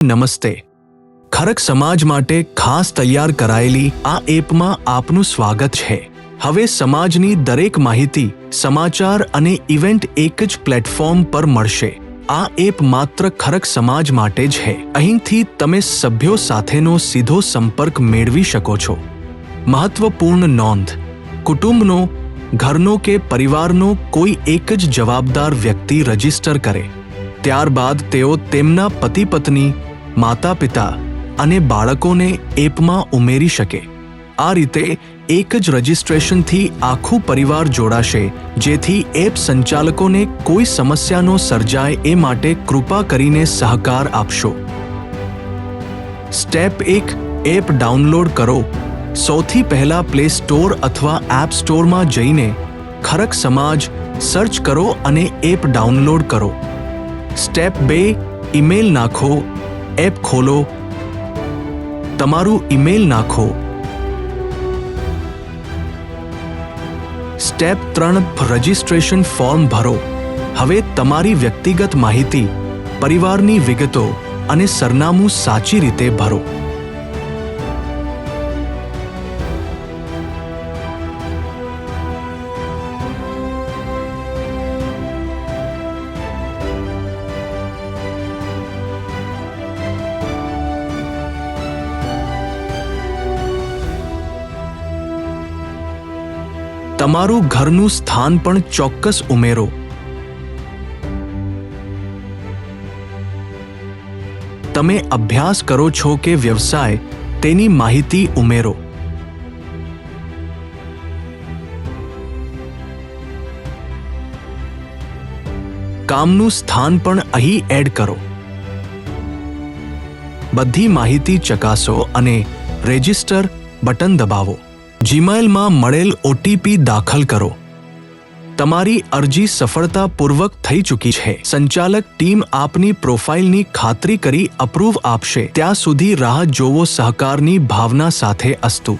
નમસ્તે. ખરક સમાજ માટે ખાસ તૈયાર કરાયેલી આ એપમાં આપનું સ્વાગત છે. હવે સમાજની દરેક માહિતી, સમાચાર અને ઇવેન્ટ એક જ પ્લેટફોર્મ પર મળશે. આ એપ માત્ર ખરક સમાજ માટે જ છે. અહીંથી તમે સભ્યો સાથેનો સીધો સંપર્ક મેળવી શકો છો. મહત્વપૂર્ણ નોંધ: કુટુંબનો, ઘરનો કે પરિવારનો કોઈ એક જ જવાબદાર વ્યક્તિ રજીસ્ટર કરે. ત્યારબાદ તેઓ તેમના પતિ-પત્ની, માતા-પિતા અને બાળકોને એપમાં ઉમેરી શકે. આ રીતે એક જ રજિસ્ટ્રેશનથી આખું પરિવાર જોડાશે, જેથી એપ સંચાલકોને કોઈ સમસ્યા ન સર્જાય એ માટે કૃપા કરીને સહકાર આપશો. સ્ટેપ 1: એપ ડાઉનલોડ કરો. સૌથી પહેલા પ્લે સ્ટોર અથવા એપ સ્ટોરમાં જઈને ખરક સમાજ સર્ચ કરો અને એપ ડાઉનલોડ કરો. સ્ટેપ 2: ઈમેલ નાખો. એપ ખોલો. તમારું ઈમેલ નાખો. સ્ટેપ 3: રજિસ્ટ્રેશન ફોર્મ ભરો. હવે તમારી વ્યક્તિગત માહિતી, પરિવારની વિગતો અને સરનામું સાચી રીતે ભરો. તમારું ઘરનું સ્થાન પણ ચોક્કસ ઉમેરો. તમે અભ્યાસ કરો છો કે વ્યવસાય, તેની માહિતી ઉમેરો. કામનું સ્થાન પણ અહીં એડ કરો. બધી માહિતી ચકાસો અને રેજિસ્ટર બટન દબાવો. જીમેલમાં મળેલ ઓટીપી દાખલ કરો. તમારી અરજી સફળતાપૂર્વક થઈ ચૂકી છે. સંચાલક ટીમ આપની પ્રોફાઇલની ખાતરી કરી અપ્રૂવ આપશે. ત્યાં સુધી રાહ જોવો. સહકારની ભાવના સાથે અસ્તુ.